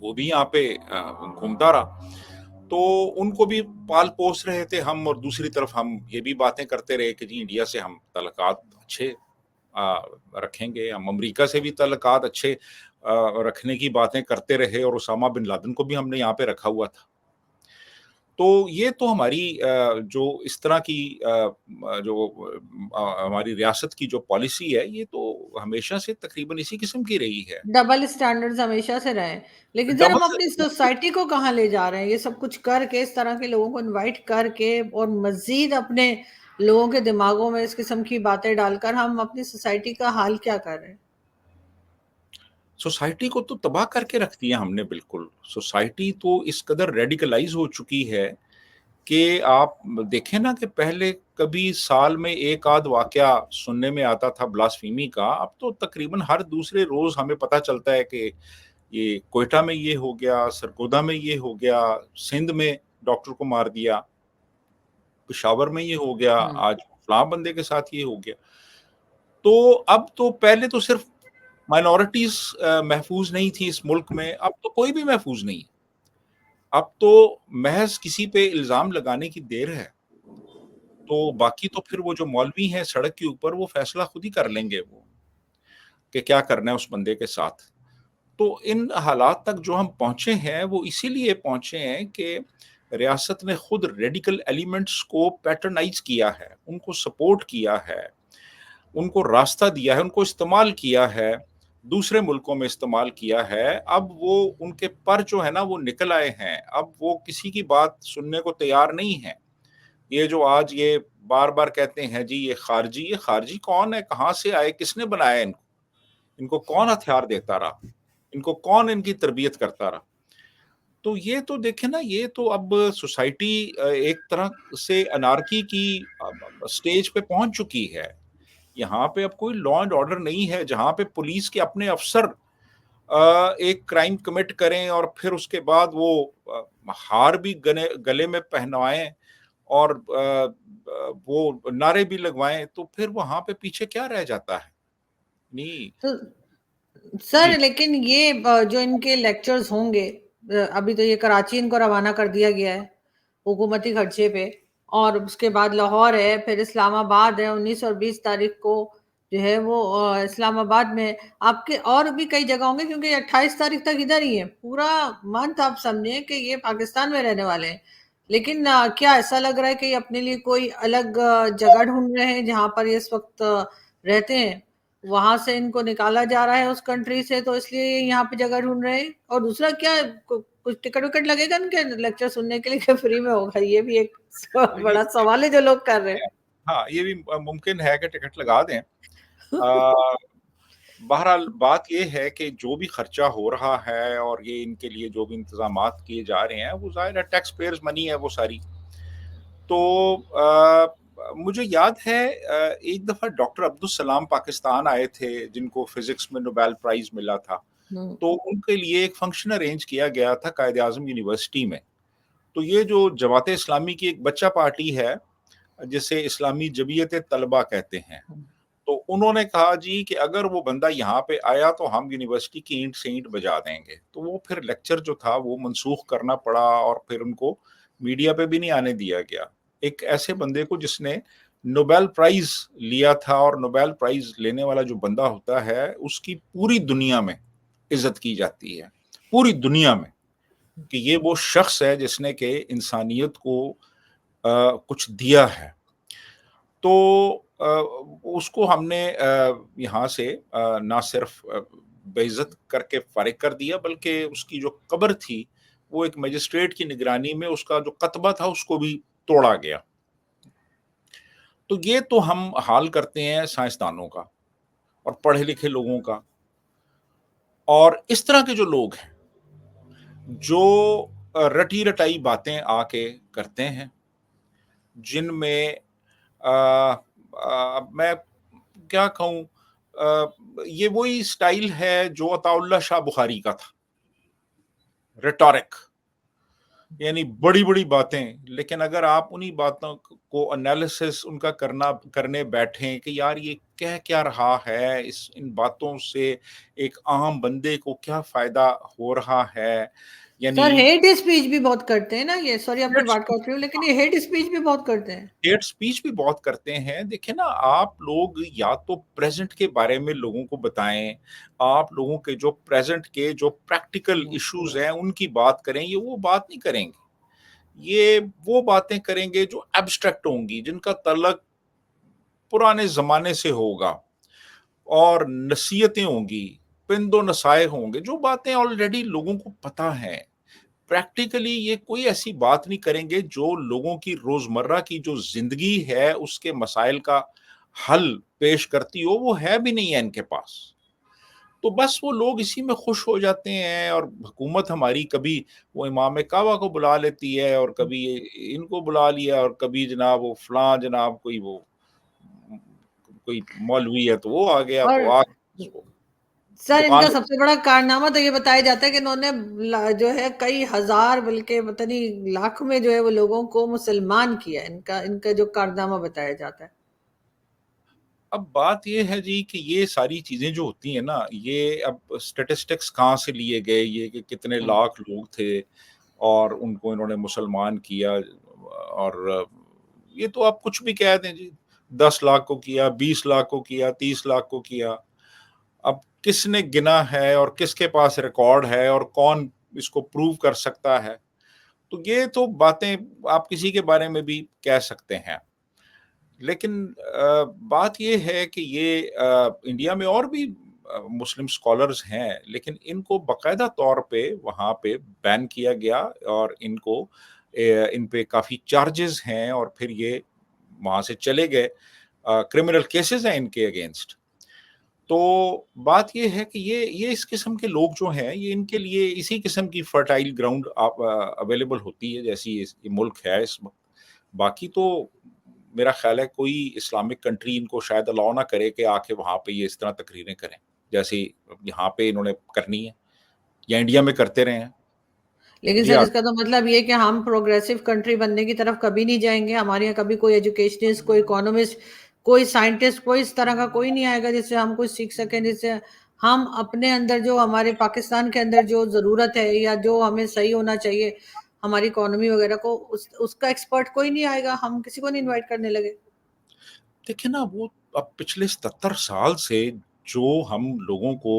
وہ بھی یہاں پہ گھومتا رہا. تو ان کو بھی پال پوس رہے تھے ہم, اور دوسری طرف ہم یہ بھی باتیں کرتے رہے کہ جی انڈیا سے ہم تعلقات اچھے رکھیں گے, ہم امریکہ سے بھی تعلقات اچھے رکھنے کی باتیں کرتے رہے, اور اسامہ بن لادن کو بھی ہم نے یہاں پہ رکھا ہوا تھا. تو یہ تو ہماری جو اس طرح کی جو ہماری ریاست کی جو پالیسی ہے, یہ تو ہمیشہ سے تقریباً اسی قسم کی رہی ہے. ڈبل سٹینڈرڈز ہمیشہ سے رہے. لیکن سر ہم ڈبل اپنی سوسائٹی کو کہاں لے جا رہے ہیں یہ سب کچھ کر کے, اس طرح کے لوگوں کو انوائٹ کر کے, اور مزید اپنے لوگوں کے دماغوں میں اس قسم کی باتیں ڈال کر ہم اپنی سوسائٹی کا حال کیا کر رہے ہیں؟ سوسائٹی کو تو تباہ کر کے رکھ دیا ہم نے بالکل. سوسائٹی تو اس قدر ریڈیکلائز ہو چکی ہے کہ آپ دیکھیں نا کہ پہلے کبھی سال میں ایک آدھ واقعہ سننے میں آتا تھا بلاسفیمی کا, اب تو تقریباً ہر دوسرے روز ہمیں پتہ چلتا ہے کہ یہ کوئٹہ میں یہ ہو گیا, سرگودا میں یہ ہو گیا, سندھ میں ڈاکٹر کو مار دیا, پشاور میں یہ ہو گیا, آج فلاں بندے کے ساتھ یہ ہو گیا. تو اب تو پہلے تو صرف مائنورٹیز محفوظ نہیں تھی اس ملک میں, اب تو کوئی بھی محفوظ نہیں. اب تو محض کسی پہ الزام لگانے کی دیر ہے, تو باقی تو پھر وہ جو مولوی ہیں سڑک کے اوپر, وہ فیصلہ خود ہی کر لیں گے وہ کہ کیا کرنا ہے اس بندے کے ساتھ. تو ان حالات تک جو ہم پہنچے ہیں وہ اسی لیے پہنچے ہیں کہ ریاست نے خود ریڈیکل ایلیمنٹس کو پیٹرنائز کیا ہے, ان کو سپورٹ کیا ہے, ان کو راستہ دیا ہے, ان کو استعمال کیا ہے, دوسرے ملکوں میں استعمال کیا ہے. اب وہ ان کے پر جو ہے نا وہ نکل آئے ہیں, اب وہ کسی کی بات سننے کو تیار نہیں ہیں. یہ جو آج یہ بار بار کہتے ہیں جی یہ خارجی کون ہے, کہاں سے آئے, کس نے بنایا ان کو کون ہتھیار دیتا رہا, ان کو کون ان کی تربیت کرتا رہا. تو یہ تو دیکھیں نا, یہ تو اب سوسائٹی ایک طرح سے انارکی کی سٹیج پہ پہنچ چکی ہے. یہاں پہ اب کوئی لا اینڈ آرڈر نہیں ہے, جہاں پہ پولیس کے اپنے افسر ایک کرائم کمٹ کریں اور پھر اس کے بعد وہ ہار بھی گلے میں پہنوائیں اور وہ نعرے بھی لگوائیں, تو پھر وہاں پہ پیچھے کیا رہ جاتا ہے؟ نہیں. تو سر جی لیکن یہ جو ان کے لیکچرز ہوں گے, ابھی تو یہ کراچی ان کو روانہ کر دیا گیا ہے حکومتی خرچے پہ, اور اس کے بعد لاہور ہے, پھر اسلام آباد ہے 19 اور 20 تاریخ کو جو ہے وہ اسلام آباد میں. آپ کے اور بھی کئی جگہ ہوں گے, کیونکہ 28 تاریخ تک ادھر ہی ہے, پورا منتھ آپ سمجھیں کہ یہ پاکستان میں رہنے والے ہیں. لیکن کیا ایسا لگ رہا ہے کہ یہ اپنے لیے کوئی الگ جگہ ڈھونڈ رہے ہیں جہاں پر یہ اس وقت رہتے ہیں, وہاں سے ان کو نکالا جا رہا ہے اس کنٹری سے, تو اس لیے یہاں پہ جگہ ڈھونڈ رہے ہیں. اور دوسرا کیا, کچھ ٹکٹ وکٹ لگے گا ان کے لیکچر سننے کے لیے کہ فری میں ہوگا؟ یہ بھی ایک یہ بڑا سوال ہے جو لوگ کر رہے ہاں یہ بھی ممکن ہے کہ ٹکٹ لگا دیں. بہرحال بات یہ ہے کہ جو بھی خرچہ ہو رہا ہے اور یہ ان کے لیے جو بھی انتظامات کیے جا رہے ہیں, وہ ظاہر ہے ٹیکس پیئرز منی ہے وہ ساری. تو مجھے یاد ہے ایک دفعہ ڈاکٹر عبدالسلام پاکستان آئے تھے, جن کو فزکس میں نوبیل پرائز ملا تھا. ہیں. تو ان کے لیے ایک فنکشن ارینج کیا گیا تھا قائد اعظم یونیورسٹی میں. تو یہ جو جماعت اسلامی کی ایک بچہ پارٹی ہے جسے اسلامی جمعیت طلبہ کہتے ہیں, تو انہوں نے کہا جی کہ اگر وہ بندہ یہاں پہ آیا تو ہم یونیورسٹی کی اینٹ سے اینٹ بجا دیں گے. تو وہ پھر لیکچر جو تھا وہ منسوخ کرنا پڑا, اور پھر ان کو میڈیا پہ بھی نہیں آنے دیا گیا. ایک ایسے بندے کو جس نے نوبیل پرائز لیا تھا, اور نوبیل پرائز لینے والا جو بندہ ہوتا ہے اس کی پوری دنیا میں عزت کی جاتی ہے, پوری دنیا میں, کہ یہ وہ شخص ہے جس نے کہ انسانیت کو کچھ دیا ہے. تو اس کو ہم نے یہاں سے نہ صرف بے عزت کر کے فارغ کر دیا, بلکہ اس کی جو قبر تھی وہ ایک مجسٹریٹ کی نگرانی میں اس کا جو قطبہ تھا اس کو بھی توڑا گیا. تو یہ تو ہم حال کرتے ہیں سائنسدانوں کا اور پڑھے لکھے لوگوں کا, اور اس طرح کے جو لوگ ہیں جو رٹی رٹائی باتیں آ کے کرتے ہیں, جن میں میں کیا کہوں, یہ وہی سٹائل ہے جو عطا اللہ شاہ بخاری کا تھا, ریٹورک. یعنی بڑی-بڑی باتیں، لیکن اگر آپ انہی باتوں کو انالیسس ان کا کرنے بیٹھیں کہ یار یہ کہہ کیا رہا ہے، ان باتوں سے ایک عام بندے کو کیا فائدہ ہو رہا ہے، سر یعنی ہیٹ اسپیچ بھی بہت کرتے ہیں نا یہ، سوری آپ کی بات کاٹ رہی ہوں، لیکن یہ ہیٹ اسپیچ بھی بہت کرتے ہیں. ہیٹ سپیچ بھی بہت کرتے ہیں. دیکھیں نا، آپ لوگ یا تو پریزنٹ کے بارے میں لوگوں کو بتائیں، آپ لوگوں کے جو پریزنٹ کے جو پریکٹیکل ایشوز ہیں ان کی بات کریں. یہ وہ بات نہیں کریں گے، یہ وہ باتیں کریں گے جو ایبسٹریکٹ ہوں گی، جن کا تعلق پرانے زمانے سے ہوگا، اور نصیحتیں ہوں گی، پند و نصائح ہوں گے، جو باتیں آلریڈی لوگوں کو پتہ ہیں. پریکٹیکلی یہ کوئی ایسی بات نہیں کریں گے جو لوگوں کی روزمرہ کی جو زندگی ہے اس کے مسائل کا حل پیش کرتی ہو، وہ ہے بھی نہیں ہے ان کے پاس. تو بس وہ لوگ اسی میں خوش ہو جاتے ہیں، اور حکومت ہماری کبھی وہ امام کعبہ کو بلا لیتی ہے، اور کبھی ان کو بلا لیا، اور کبھی جناب وہ فلاں جناب کوئی مولوی ہے تو وہ آ گیا اور تو آ سر ان دکان کا سب سے بڑا کارنامہ تو یہ بتایا جاتا ہے کہ انہوں نے جو ہے کئی ہزار بلکہ پتہ نہیں لاکھ میں جو ہے وہ لوگوں کو مسلمان کیا. ان کا جو کارنامہ بتایا جاتا ہے. اب بات یہ ہے جی کہ یہ ساری چیزیں جو ہوتی ہیں نا، یہ اب سٹیٹسٹکس کہاں سے لیے گئے، یہ کہ کتنے لاکھ لوگ تھے اور ان کو انہوں نے مسلمان کیا، اور یہ تو آپ کچھ بھی کہہ دیں جی، 10 لاکھ کو کیا، 20 لاکھ کو کیا، 30 لاکھ کو کیا. اب کس نے گنا ہے اور کس کے پاس ریکارڈ ہے اور کون اس کو پروو کر سکتا ہے؟ تو یہ تو باتیں آپ کسی کے بارے میں بھی کہہ سکتے ہیں. لیکن بات یہ ہے کہ یہ انڈیا میں اور بھی مسلم اسکالرز ہیں، لیکن ان کو باقاعدہ طور پہ وہاں پہ بین کیا گیا، اور ان پہ کافی چارجز ہیں، اور پھر یہ وہاں سے چلے گئے. کرمنل کیسز ہیں ان کے اگینسٹ. تو بات یہ ہے کہ یہ اس قسم کے لوگ جو ہیں، یہ ان کے لیے اسی قسم کی فرٹائل گراؤنڈ اویلیبل ہوتی ہے جیسی یہ ملک ہے اس وقت. باقی تو میرا خیال ہے کوئی اسلامک کنٹری ان کو شاید الاؤ نہ کرے کہ آ کے وہاں پہ یہ اس طرح تقریریں کریں جیسے یہاں پہ انہوں نے کرنی ہے یا انڈیا میں کرتے رہے ہیں. لیکن جی سر اس کا تو مطلب یہ کہ ہم پروگریسو کنٹری بننے کی طرف کبھی نہیں جائیں گے. ہمارے یہاں کبھی کوئی ایجوکیشنسٹ، کوئی اکانومسٹ، کوئی سائنٹسٹ، کوئی اس طرح کا کوئی نہیں آئے گا جس سے ہم کچھ سیکھ سکیں، جس سے ہم اپنے اندر جو ہمارے پاکستان کے اندر جو ضرورت ہے یا جو ہمیں صحیح ہونا چاہیے ہماری اکانومی وغیرہ کو، اس کا ایکسپرٹ کوئی نہیں آئے گا. ہم کسی کو نہیں انوائٹ کرنے لگے. دیکھیں نا، وہ اب پچھلے 77 سال سے جو ہم لوگوں کو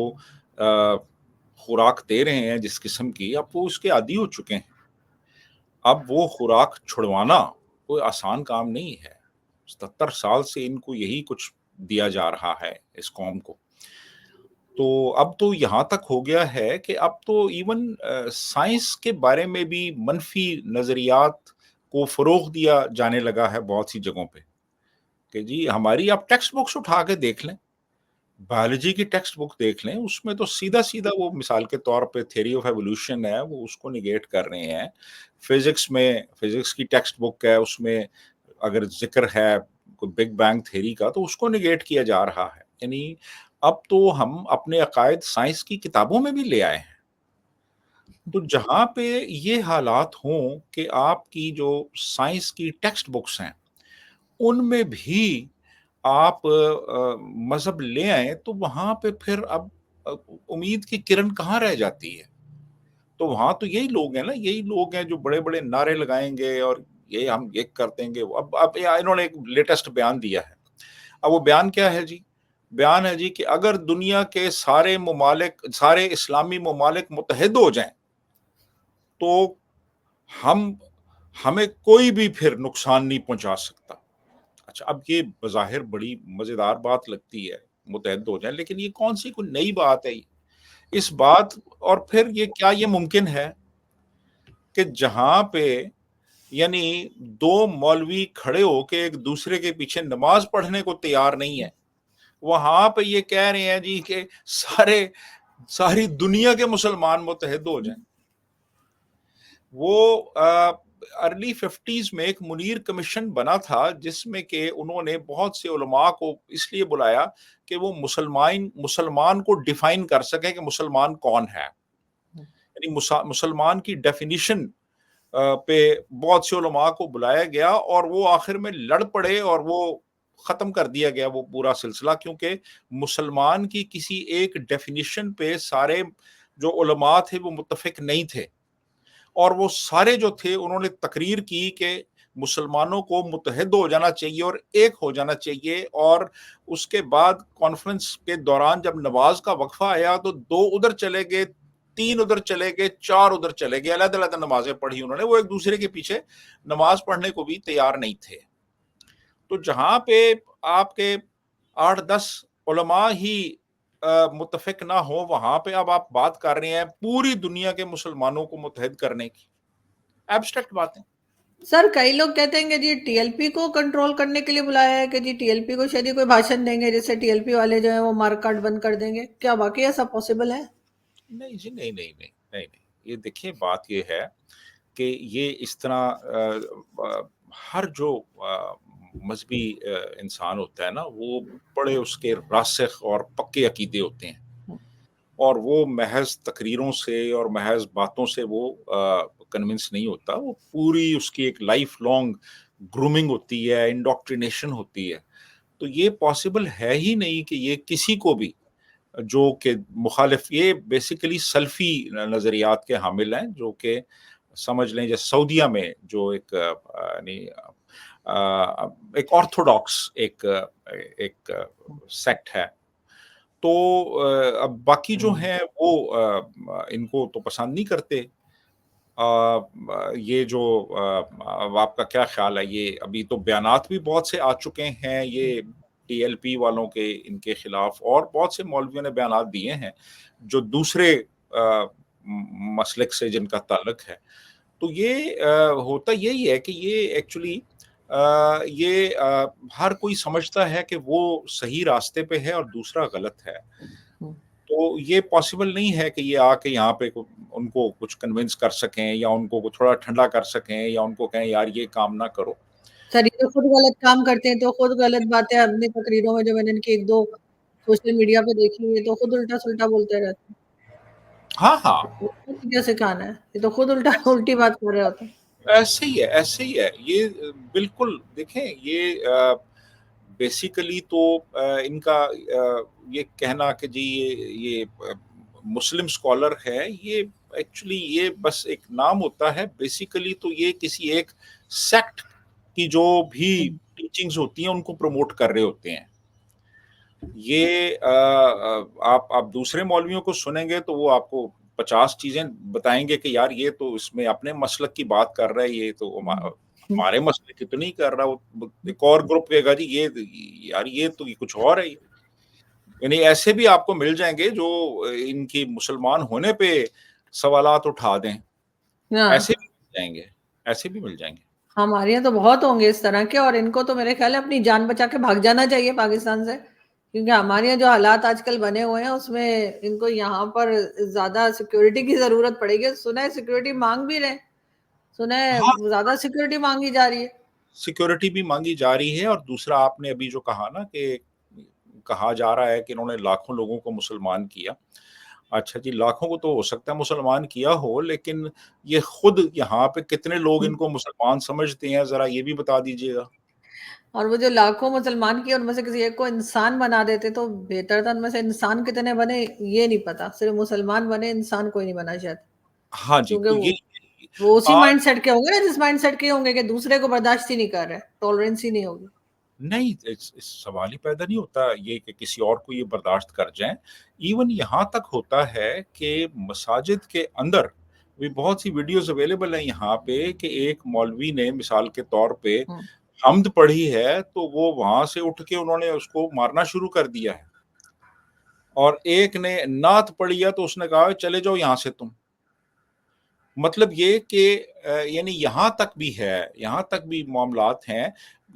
خوراک دے رہے ہیں جس قسم کی، اب وہ اس کے عادی ہو چکے ہیں. اب وہ خوراک چھڑوانا کوئی آسان کام نہیں ہے. 77 سال سے ان کو یہی کچھ دیا جا رہا ہے اس قوم کو. تو اب تو یہاں تک ہو گیا ہے کہ اب تو ایون سائنس کے بارے میں بھی منفی نظریات کو فروغ دیا جانے لگا ہے بہت سی جگہوں پہ، کہ جی ہماری آپ ٹیکسٹ بکس اٹھا کے دیکھ لیں، بایولوجی کی ٹیکسٹ بک دیکھ لیں، اس میں تو سیدھا سیدھا وہ مثال کے طور پہ تھیوری آف ایوولوشن ہے، وہ اس کو نگیٹ کر رہے ہیں. فزکس کی ٹیکسٹ بک ہے، اس میں اگر ذکر ہے کوئی بگ بینگ تھیوری کا تو اس کو نگیٹ کیا جا رہا ہے. یعنی اب تو ہم اپنے عقائد سائنس کی کتابوں میں بھی لے آئے ہیں. تو جہاں پہ یہ حالات ہوں کہ آپ کی جو سائنس کی ٹیکسٹ بکس ہیں ان میں بھی آپ مذہب لے آئیں، تو وہاں پہ پھر اب امید کی کرن کہاں رہ جاتی ہے؟ تو وہاں تو یہی لوگ ہیں نا، یہی لوگ ہیں جو بڑے بڑے نعرے لگائیں گے اور یہ ہم یہ کر دیں گے. اب انہوں نے ایک لیٹسٹ بیان دیا ہے. اب وہ بیان کیا ہے جی؟ بیان ہے جی کہ اگر دنیا کے سارے اسلامی ممالک متحد ہو جائیں تو ہمیں کوئی بھی پھر نقصان نہیں پہنچا سکتا. اچھا، اب یہ بظاہر بڑی مزیدار بات لگتی ہے متحد ہو جائیں، لیکن یہ کون سی کوئی نئی بات ہے اس بات؟ اور پھر یہ ممکن ہے کہ جہاں پہ یعنی دو مولوی کھڑے ہو کے ایک دوسرے کے پیچھے نماز پڑھنے کو تیار نہیں ہے، وہاں پہ یہ کہہ رہے ہیں جی کہ ساری دنیا کے مسلمان متحد ہو جائیں. وہ ارلی 50s میں ایک منیر کمیشن بنا تھا جس میں کہ انہوں نے بہت سے علماء کو اس لیے بلایا کہ وہ مسلمان کو ڈیفائن کر سکیں کہ مسلمان کون ہے. یعنی مسلمان کی ڈیفینیشن پہ بہت سے علماء کو بلایا گیا اور وہ آخر میں لڑ پڑے اور وہ ختم کر دیا گیا وہ پورا سلسلہ، کیونکہ مسلمان کی کسی ایک ڈیفینیشن پہ سارے جو علماء تھے وہ متفق نہیں تھے، اور وہ سارے جو تھے انہوں نے تقریر کی کہ مسلمانوں کو متحد ہو جانا چاہیے اور ایک ہو جانا چاہیے، اور اس کے بعد کانفرنس کے دوران جب نماز کا وقفہ آیا تو 2 ادھر چلے گئے، 3 ادھر چلے گئے، 4 ادھر چلے گئے، علیحدہ علیحدہ نمازیں پڑھی انہوں نے، وہ ایک دوسرے کے پیچھے نماز پڑھنے کو بھی تیار نہیں تھے۔ تو جہاں پہ آپ کے 8-10 علماء ہی متفق نہ ہو، وہاں پہ اب آپ بات کر رہے ہیں پوری دنیا کے مسلمانوں کو متحد کرنے کی، ایبسٹریکٹ باتیں۔ سر کئی لوگ کہتے ہیں کہ جی ٹی ایل پی کو کنٹرول کرنے کے لیے بلایا ہے، کہ جی ٹی ایل پی کو شاید کوئی بھاشن دیں گے جس سے ٹی ایل پی والے جو ہیں وہ مارکاٹ بند کر دیں گے، کیا واقعی ایسا پاسبل ہے؟ نہیں جی، نہیں نہیں نہیں نہیں نہیں، یہ دیکھیے بات یہ ہے کہ یہ اس طرح ہر جو مذہبی انسان ہوتا ہے نا، وہ بڑے اس کے راسخ اور پکے عقیدے ہوتے ہیں، اور وہ محض تقریروں سے اور محض باتوں سے وہ کنونس نہیں ہوتا، وہ پوری اس کی ایک لائف لانگ گرومنگ ہوتی ہے، انڈوکٹرینیشن ہوتی ہے۔ تو یہ پاسبل ہے ہی نہیں کہ یہ کسی کو بھی جو کہ مخالف، یہ بیسیکلی سلفی نظریات کے حامل ہیں، جو کہ سمجھ لیں جیسے سعودیہ میں جو ایک یعنی ایک آرتھوڈاکس ایک سیکٹ ہے، تو اب باقی جو ہیں وہ ان کو تو پسند نہیں کرتے۔ یہ جو آپ کا کیا خیال ہے، یہ ابھی تو بیانات بھی بہت سے آ چکے ہیں یہ ٹی ایل پی والوں کے، ان کے خلاف، اور بہت سے مولویوں نے بیانات دیے ہیں جو دوسرے مسلک سے جن کا تعلق ہے۔ تو یہ ہوتا یہی ہے کہ یہ ایکچولی یہ ہر کوئی سمجھتا ہے کہ وہ صحیح راستے پہ ہے اور دوسرا غلط ہے، تو یہ پاسبل نہیں ہے کہ یہ آ کے یہاں پہ ان کو کچھ کنونس کر سکیں، یا ان کو تھوڑا ٹھنڈا کر سکیں، یا ان کو کہیں یار یہ کام نہ کرو۔ سر یہ تو خود غلط کام کرتے ہیں، تو خود غلط باتیں اپنی تقریروں میں جو میں نے ان کی 1-2 سوشل میڈیا پہ دیکھی ہوئی ہے، تو خود الٹا سلٹا بولتے رہتے ہیں۔ ہاں ہاں، کیا سکھانا ہے، یہ تو خود الٹی بات کر رہے ہوتے ہیں۔ ایسے ہی ہے، ایسے ہی ہے یہ، بالکل دیکھیں یہ بیسیکلی تو ان کا یہ کہنا کہ جی یہ مسلم اسکالر ہے، یہ ایکچولی یہ بس ایک نام ہوتا ہے، بیسیکلی تو یہ کسی ایک سیکٹ کی جو بھی ٹیچنگز ہوتی ہیں ان کو پروموٹ کر رہے ہوتے ہیں۔ یہ آپ دوسرے مولویوں کو سنیں گے تو وہ آپ کو 50 چیزیں بتائیں گے کہ یار یہ تو اس میں اپنے مسلک کی بات کر رہا ہے، یہ تو ہمارے مسلک کی تو نہیں کر رہا۔ وہ ایک اور گروپ کہے گا جی یہ یار یہ تو کچھ اور ہے، یعنی ایسے بھی آپ کو مل جائیں گے جو ان کی مسلمان ہونے پہ سوالات اٹھا دیں، ایسے بھی مل جائیں گے، ایسے بھی مل جائیں گے۔ ہمارے یہاں تو بہت ہوں گے اس طرح کے، اور ان کو تو میرے خیال ہے اپنی جان بچا کے بھاگ جانا چاہیے پاکستان سے، کیونکہ ہمارے یہاں جو حالات آج کل بنے ہوئے ہیں اس میں ان کو یہاں پر زیادہ سیکیورٹی کی ضرورت پڑے گی۔ سنا ہے سیکیورٹی مانگ بھی رہے، سنا ہے ہاں، زیادہ سیکیورٹی مانگی جا رہی ہے۔ سیکیورٹی بھی مانگی جا رہی ہے، اور دوسرا آپ نے ابھی جو کہا نا کہ کہا جا رہا ہے کہ انہوں نے لاکھوں لوگوں کو مسلمان کیا۔ اچھا جی، لاکھوں کو تو ہو سکتا ہے مسلمان کیا ہو، لیکن یہ خود یہاں پہ کتنے لوگ ان کو مسلمان سمجھتے ہیں، ذرا یہ بھی بتا دیجئے گا۔ اور وہ جو لاکھوں مسلمان کیے ان میں سے کسی ایک کو انسان بنا دیتے تو بہتر تھا۔ ان میں سے انسان کتنے بنے یہ نہیں پتا، صرف مسلمان بنے، انسان کوئی نہیں بنا شاید، ہاں جی، کیونکہ تو یہ وہ اسی آج مائنڈ سیٹ کے ہوں گے نا جس مائنڈ سیٹ کے ہوں گے کہ دوسرے کو برداشت ہی نہیں کر رہے، ٹالرنس ہی نہیں ہوگی۔ نہیں، اس سوال ہی پیدا نہیں ہوتا یہ کہ کسی اور کو یہ برداشت کر جائیں۔ ایون یہاں تک ہوتا ہے کہ مساجد کے اندر بھی بہت سی ویڈیوز اویلیبل ہیں یہاں پہ کہ ایک مولوی نے مثال کے طور پہ حمد پڑھی ہے تو وہ وہاں سے اٹھ کے انہوں نے اس کو مارنا شروع کر دیا ہے، اور ایک نے نعت پڑھی ہے تو اس نے کہا چلے جاؤ یہاں سے تم۔ مطلب یہ کہ یعنی یہاں تک بھی ہے، یہاں تک بھی معاملات ہیں۔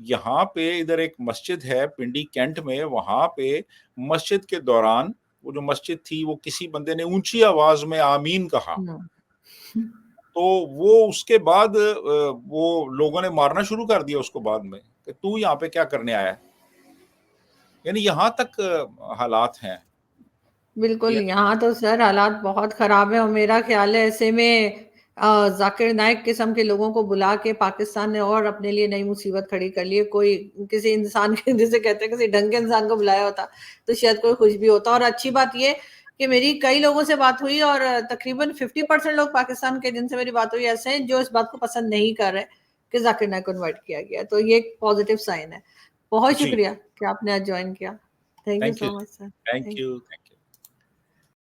یہاں پہ ادھر ایک مسجد ہے پنڈی کینٹ میں، وہاں پہ مسجد کے دوران وہ جو مسجد تھی وہ کسی بندے نے اونچی آواز میں آمین کہا، تو وہ اس کے بعد وہ لوگوں نے مارنا شروع کر دیا اس کو بعد میں کہ تو یہاں پہ کیا کرنے آیا ہے۔ یعنی یہاں تک حالات ہیں۔ بالکل، یہاں تو سر حالات بہت خراب ہیں، اور میرا خیال ہے ایسے میں ذاکر نائک قسم کے لوگوں کو بلا کے پاکستان نے اور اپنے لیے نئی مصیبت کھڑی کر لی ہے. کوئی کسی انسان کے جسے کہتے ہیں کسی ڈھنگ کے انسان کو بلایا ہوتا تو شاید کوئی خوش بھی ہوتا. اور اچھی بات یہ کہ میری کئی لوگوں سے بات ہوئی اور تقریباً 50% لوگ پاکستان کے جن سے میری بات ہوئی ایسے ہیں جو اس بات کو پسند نہیں کر رہے کہ ذاکر نائک کو انوائٹ کیا گیا. تو یہ ایک پازیٹیو سائن ہے. بہت جی، شکریہ کہ آپ نے آج جوائن کیا. Thank you thank you, so much sir. Thank thank you, you. Thank